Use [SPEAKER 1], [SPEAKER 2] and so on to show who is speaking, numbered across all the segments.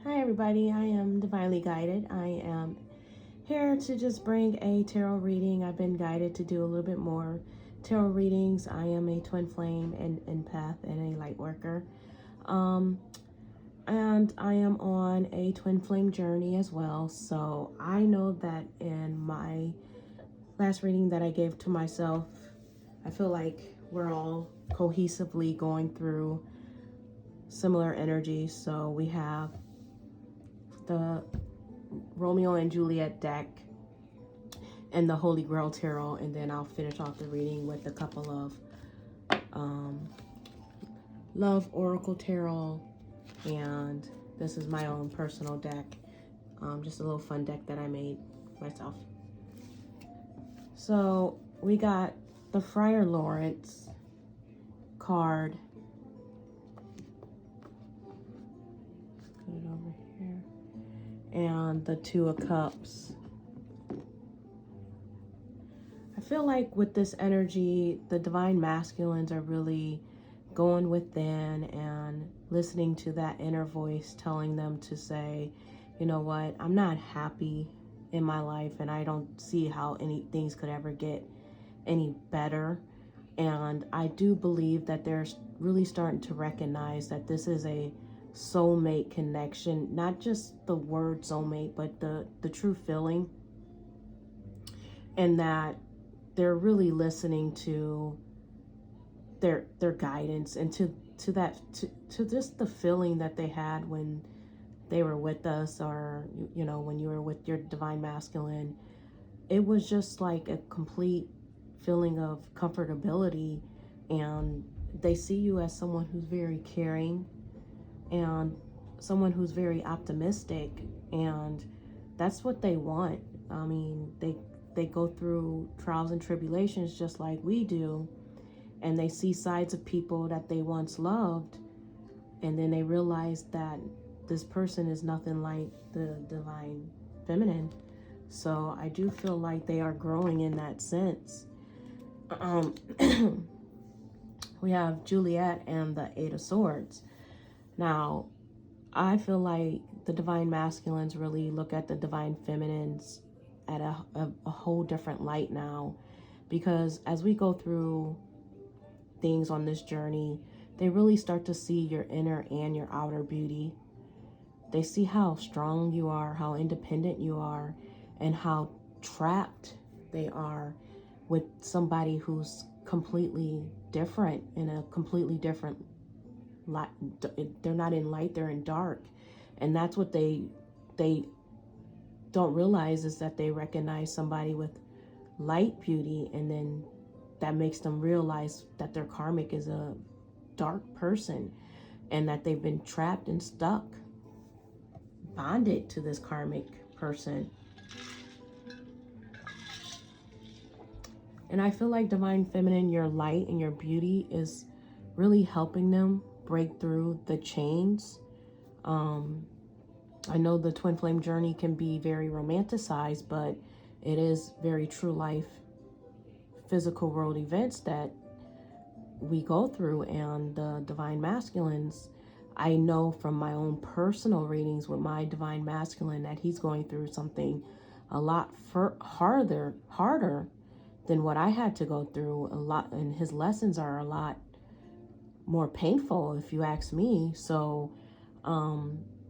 [SPEAKER 1] Hi everybody, I am Divinely Guided. I am here to just bring a tarot reading. I've been guided to do a little bit more tarot readings. I am a twin flame and empath and a light worker. Um, and I am on a twin flame journey as well. So I know that in my last reading that I gave to myself, I feel like we're all cohesively going through similar energies. So we have the Romeo and Juliet deck and the Holy Grail Tarot, and then I'll finish off the reading with a couple of Love Oracle Tarot, and this is my own personal deck, just a little fun deck that I made myself. So we got the Friar Lawrence card. Put it over here. And the Two of Cups. I feel like with this energy, the divine masculines are really going within and listening to that inner voice telling them to say, you know what, I'm not happy in my life and I don't see how any things could ever get any better. And I do believe that they're really starting to recognize that this is a soulmate connection, not just the word soulmate, but the true feeling, and that they're really listening to their guidance and to just the feeling that they had when they were with us, or you know, when you were with your divine masculine. It was just like a complete feeling of comfortability, and they see you as someone who's very caring and someone who's very optimistic, and that's what they want. I mean, they go through trials and tribulations just like we do, and they see sides of people that they once loved, and then they realize that this person is nothing like the divine feminine. So I do feel like they are growing in that sense. We have Juliet and the Eight of Swords. Now, I feel like the divine masculines really look at the divine feminines at a whole different light now, because as we go through things on this journey, they really start to see your inner and your outer beauty. They see how strong you are, how independent you are, and how trapped they are with somebody who's completely different, in a completely different light. They're not in light, they're in dark. And that's what they don't realize, is that they recognize somebody with light beauty, and then that makes them realize that their karmic is a dark person, and that they've been trapped and stuck, bonded to this karmic person. And I feel like divine feminine, your light and your beauty is really helping them break through the chains. I know the twin flame journey can be very romanticized, but it is very true life, physical world events that we go through. And the divine masculines, I know from my own personal readings with my divine masculine that he's going through something a lot harder than what I had to go through. A lot, and his lessons are a lot more painful, if you ask me. So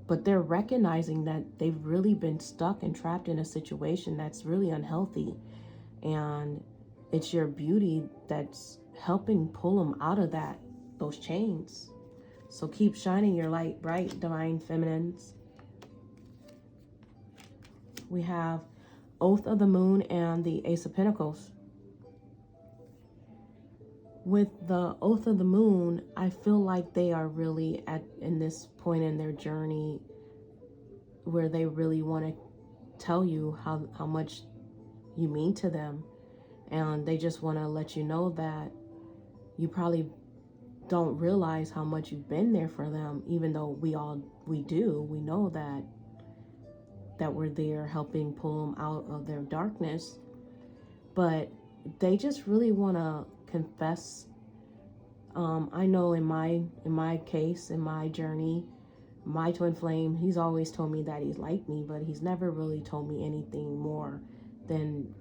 [SPEAKER 1] but they're recognizing that they've really been stuck and trapped in a situation that's really unhealthy, and it's your beauty that's helping pull them out of those chains. So keep shining your light bright, divine feminines. We have Oath of the Moon and the Ace of Pentacles. With the Oath of the Moon, I feel like they are really in this point in their journey where they really want to tell you how much you mean to them. And they just want to let you know that you probably don't realize how much you've been there for them, even though we do. We know that we're there helping pull them out of their darkness. But they just really want to confess. I know in my case, in my journey, my twin flame, he's always told me that he's liked me, but he's never really told me anything more than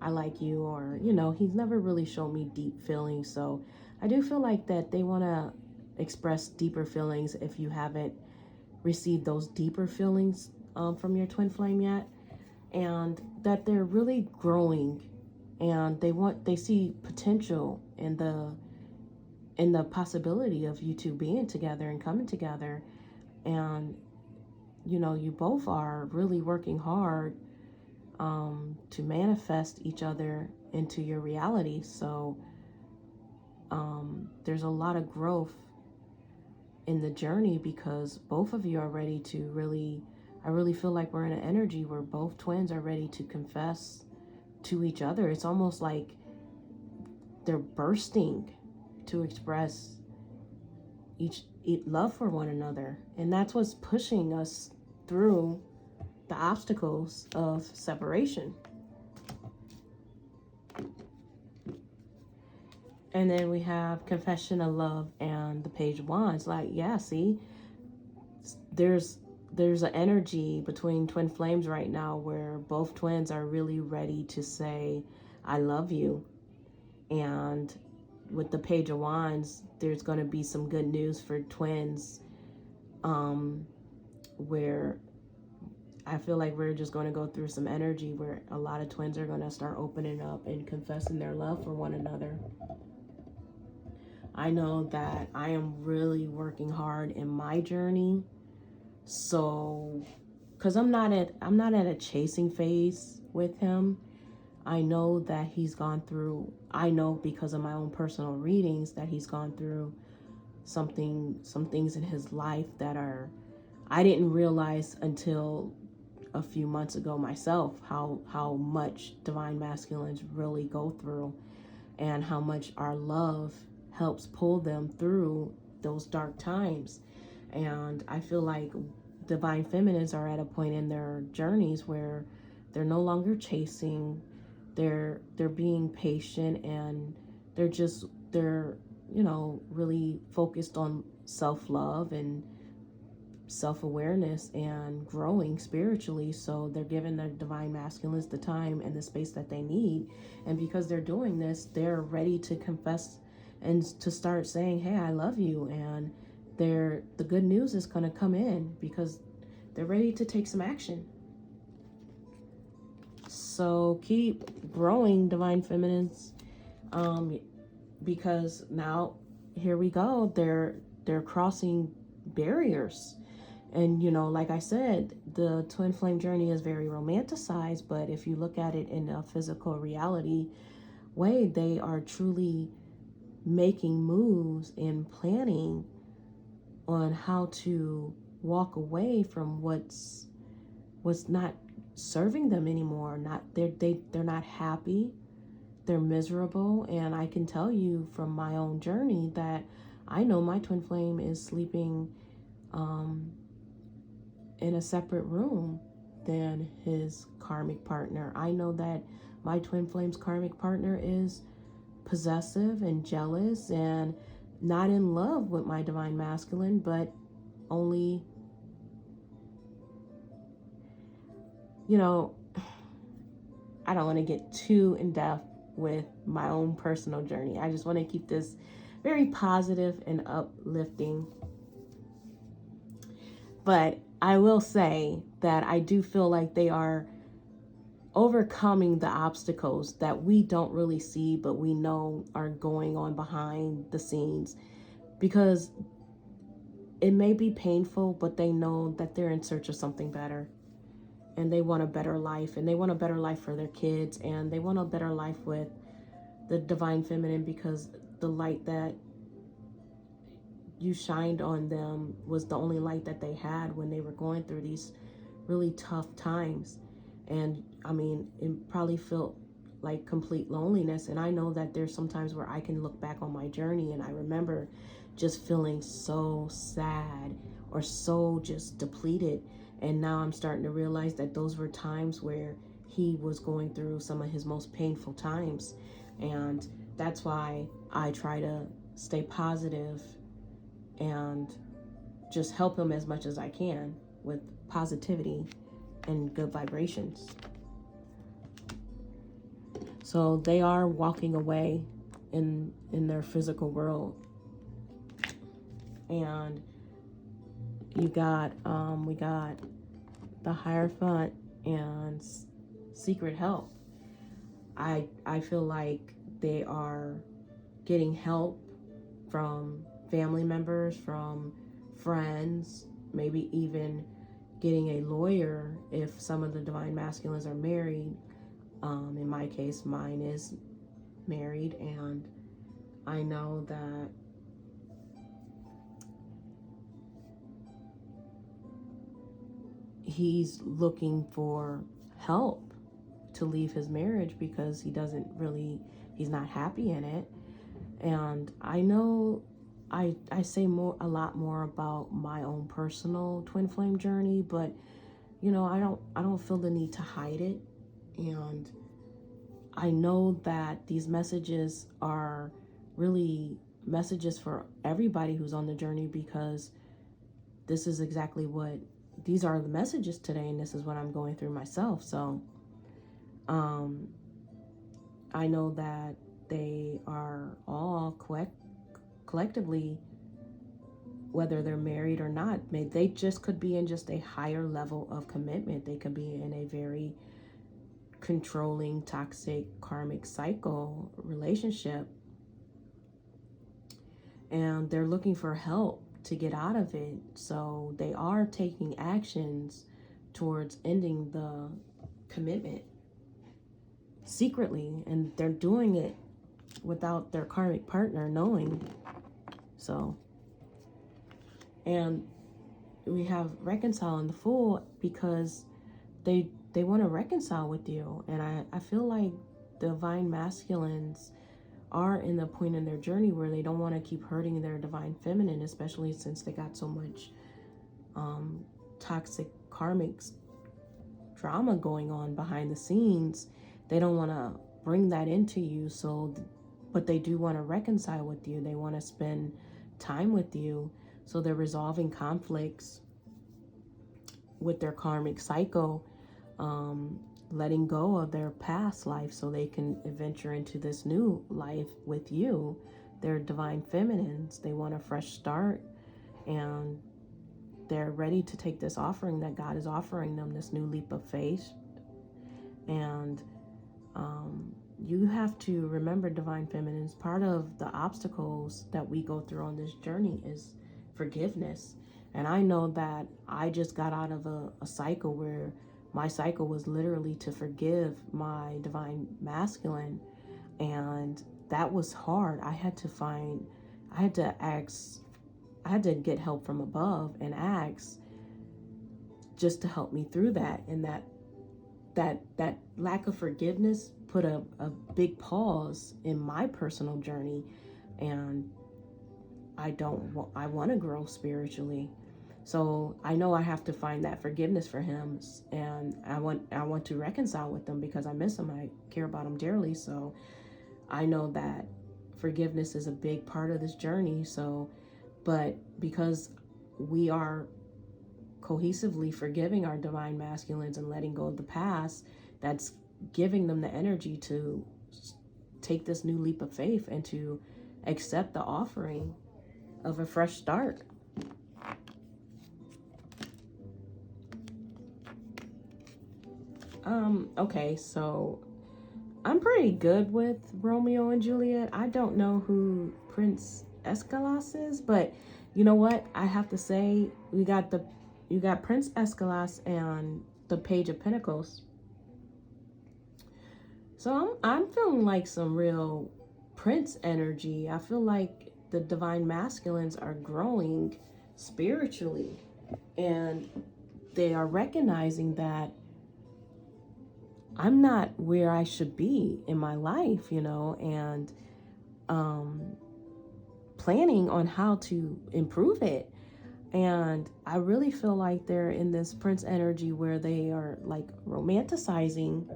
[SPEAKER 1] I like you, or, you know, he's never really shown me deep feelings. So I do feel like that they want to express deeper feelings if you haven't received those deeper feelings from your twin flame yet, and that they're really growing, and they see potential in the possibility of you two being together and coming together. And you know, you both are really working hard to manifest each other into your reality. So there's a lot of growth in the journey, because both of you are ready to really, I really feel like we're in an energy where both twins are ready to confess to each other. It's almost like they're bursting to express each love for one another. And that's what's pushing us through the obstacles of separation. And then we have Confession of Love and the Page of Wands. Like, yeah, see, there's an energy between twin flames right now where both twins are really ready to say, I love you. And with the Page of Wands, there's going to be some good news for twins, where I feel like we're just going to go through some energy where a lot of twins are going to start opening up and confessing their love for one another. I know that I am really working hard in my journey. So, because I'm not at a chasing phase with him. I know that he's gone through, I know because of my own personal readings that he's gone through some things in his life that I didn't realize until a few months ago myself, how much divine masculines really go through, and how much our love helps pull them through those dark times. And I feel like divine feminines are at a point in their journeys where they're no longer chasing, they're being patient, and they're you know, really focused on self-love and self-awareness and growing spiritually. So they're giving their divine masculines the time and the space that they need. And because they're doing this, they're ready to confess and to start saying, hey, I love you. And the good news is going to come in because they're ready to take some action. So keep growing, divine feminines, because now here we go. They're crossing barriers. And, you know, like I said, the twin flame journey is very romanticized, but if you look at it in a physical reality way, they are truly making moves and planning on how to walk away from what's not serving them anymore. They're not happy. They're miserable. And I can tell you from my own journey that I know my twin flame is sleeping in a separate room than his karmic partner. I know that my twin flame's karmic partner is possessive and jealous and not in love with my divine masculine, but only, you know, I don't want to get too in depth with my own personal journey. I just want to keep this very positive and uplifting. But I will say that I do feel like they are overcoming the obstacles that we don't really see, but we know are going on behind the scenes, because it may be painful, but they know that they're in search of something better, and they want a better life, and they want a better life for their kids, and they want a better life with the divine feminine, because the light that you shined on them was the only light that they had when they were going through these really tough times. And I mean, it probably felt like complete loneliness. And I know that there's some times where I can look back on my journey and I remember just feeling so sad or so just depleted. And now I'm starting to realize that those were times where he was going through some of his most painful times. And that's why I try to stay positive and just help him as much as I can with positivity and good vibrations. So they are walking away in their physical world. And we got the Hierophant and Secret Help. I feel like they are getting help from family members, from friends, maybe even getting a lawyer if some of the divine masculines are married. In my case, mine is married, and I know that he's looking for help to leave his marriage because he's not happy in it. And I know I say a lot more about my own personal twin flame journey, but I don't feel the need to hide it. And I know that these messages are really messages for everybody who's on the journey, because this is exactly these are the messages today, and this is what I'm going through myself. So I know that they are all collectively, whether they're married or not, they just could be in just a higher level of commitment. They could be in a very controlling, toxic, karmic cycle relationship, and they're looking for help to get out of it. So they are taking actions towards ending the commitment secretly, and they're doing it without their karmic partner knowing. So, and we have reconcile in the Fool because they want to reconcile with you. And I feel like divine masculines are in the point in their journey where they don't want to keep hurting their divine feminine, especially since they got so much toxic karmic drama going on behind the scenes. They don't want to bring that into you. So, but they do want to reconcile with you. They want to spend time with you. So they're resolving conflicts with their karmic cycle, letting go of their past life so they can venture into this new life with you. They're divine feminines. They want a fresh start, and they're ready to take this offering that God is offering them, this new leap of faith. And you have to remember, divine feminines, part of the obstacles that we go through on this journey is forgiveness. And I know that I just got out of a cycle where my cycle was literally to forgive my divine masculine, and that was hard. I had to get help from above and ask just to help me through that. And that lack of forgiveness put a big pause in my personal journey, and I want to grow spiritually. So I know I have to find that forgiveness for him, and I want to reconcile with him because I miss him. I care about him dearly. So I know that forgiveness is a big part of this journey. So, but because we are cohesively forgiving our divine masculines and letting go of the past, that's giving them the energy to take this new leap of faith and to accept the offering of a fresh start. Okay, so I'm pretty good with Romeo and Juliet. I don't know who Prince Escalas is, but you know what? I have to say, you got Prince Escalas and the Page of Pentacles. So I'm feeling like some real Prince energy. I feel like the divine masculines are growing spiritually, and they are recognizing that I'm not where I should be in my life, and planning on how to improve it. And I really feel like they're in this Prince energy where they are like romanticizing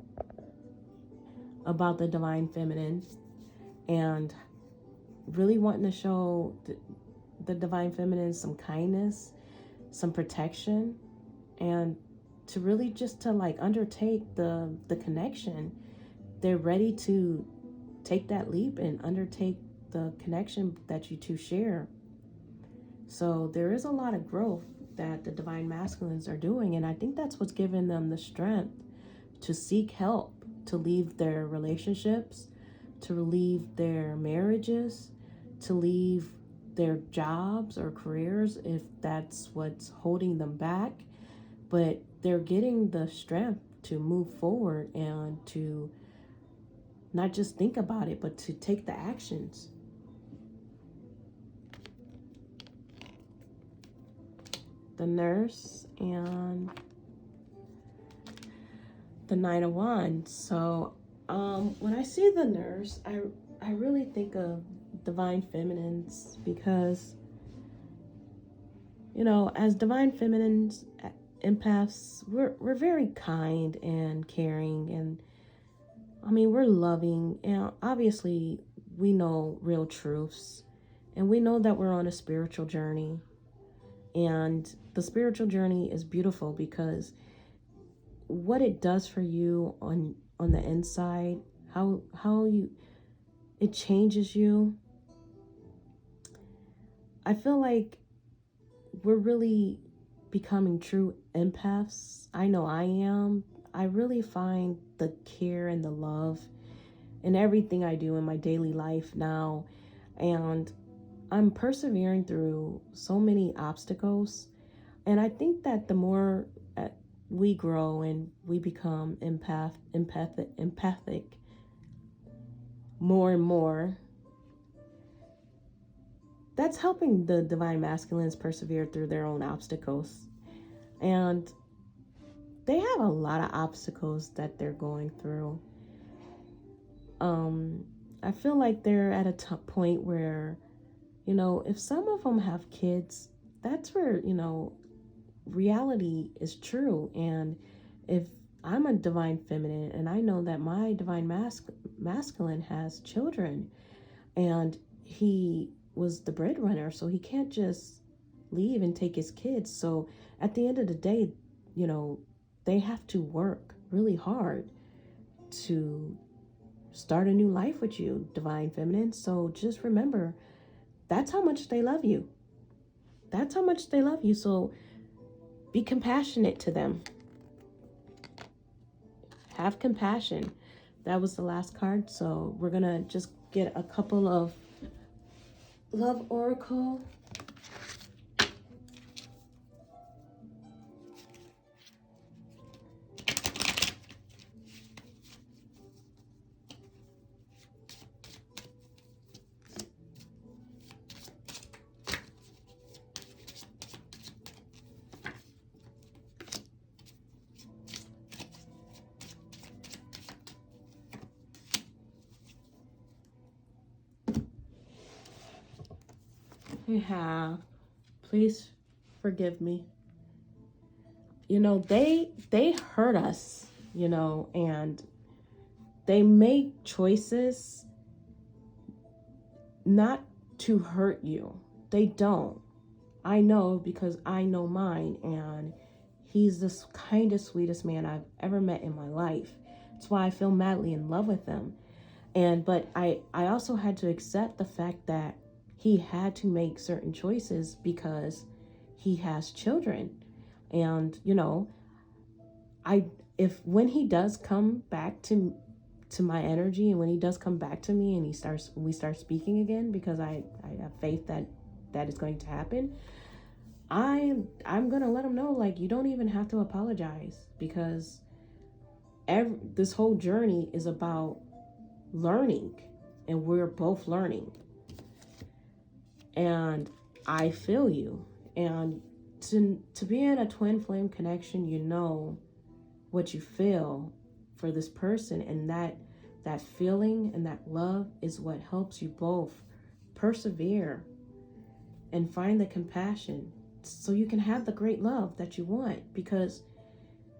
[SPEAKER 1] about the divine feminine and really wanting to show the divine feminine some kindness some protection, and to really just to like undertake the connection. They're ready to take that leap and undertake the connection that you two share. So there is a lot of growth that the divine masculines are doing, and I think that's what's given them the strength to seek help, to leave their relationships, to leave their marriages, to leave their jobs or careers if that's what's holding them back. But they're getting the strength to move forward and to not just think about it, but to take the actions. The Nurse and the Nine of Wands. So when I see the Nurse, I really think of divine feminines, because, you know, as divine feminines, empaths, we're very kind and caring, and I mean, we're loving, and obviously we know real truths, and we know that we're on a spiritual journey. And the spiritual journey is beautiful because what it does for you on the inside, how you, it changes you. I feel like we're really becoming true empaths. I know I am. I really find the care and the love in everything I do in my daily life now. And I'm persevering through so many obstacles. And I think that the more we grow and we become empathic more and more, that's helping the divine masculines persevere through their own obstacles. And they have a lot of obstacles that they're going through. I feel like they're at a point where, you know, if some of them have kids, that's where, you know, reality is true. And if I'm a divine feminine and I know that my divine masculine has children, and he was the breadwinner, so he can't just leave and take his kids. So at the end of the day, you know, they have to work really hard to start a new life with you, divine feminine. So just remember, that's how much they love you. That's how much they love you. So be compassionate to them. Have compassion. That was the last card. So we're going to just get a couple of love oracle. Yeah, please forgive me. You know, they hurt us, you know, and they make choices not to hurt you. They don't. I know, because I know mine, and he's the kindest, sweetest man I've ever met in my life. That's why I feel madly in love with him. But I also had to accept the fact that he had to make certain choices because he has children. And, you know, if when he does come back to my energy, and when he does come back to me and we start speaking again, because I have faith that is going to happen, I'm going to let him know, like, you don't even have to apologize, because this whole journey is about learning, and we're both learning. And I feel you. And to be in a twin flame connection, you know what you feel for this person, and that feeling and that love is what helps you both persevere and find the compassion, so you can have the great love that you want. Because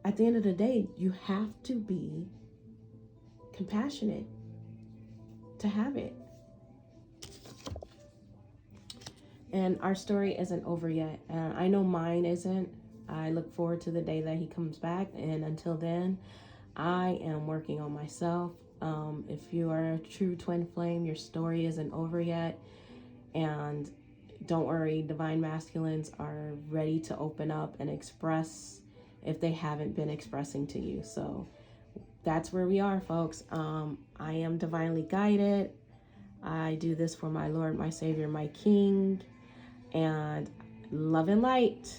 [SPEAKER 1] at the end of the day, you have to be compassionate to have it. And our story isn't over yet. I know mine isn't. I look forward to the day that he comes back. And until then, I am working on myself. If you are a true twin flame, your story isn't over yet. And don't worry, divine masculines are ready to open up and express if they haven't been expressing to you. So that's where we are, folks. I am divinely guided. I do this for my Lord, my Savior, my King, and love and light.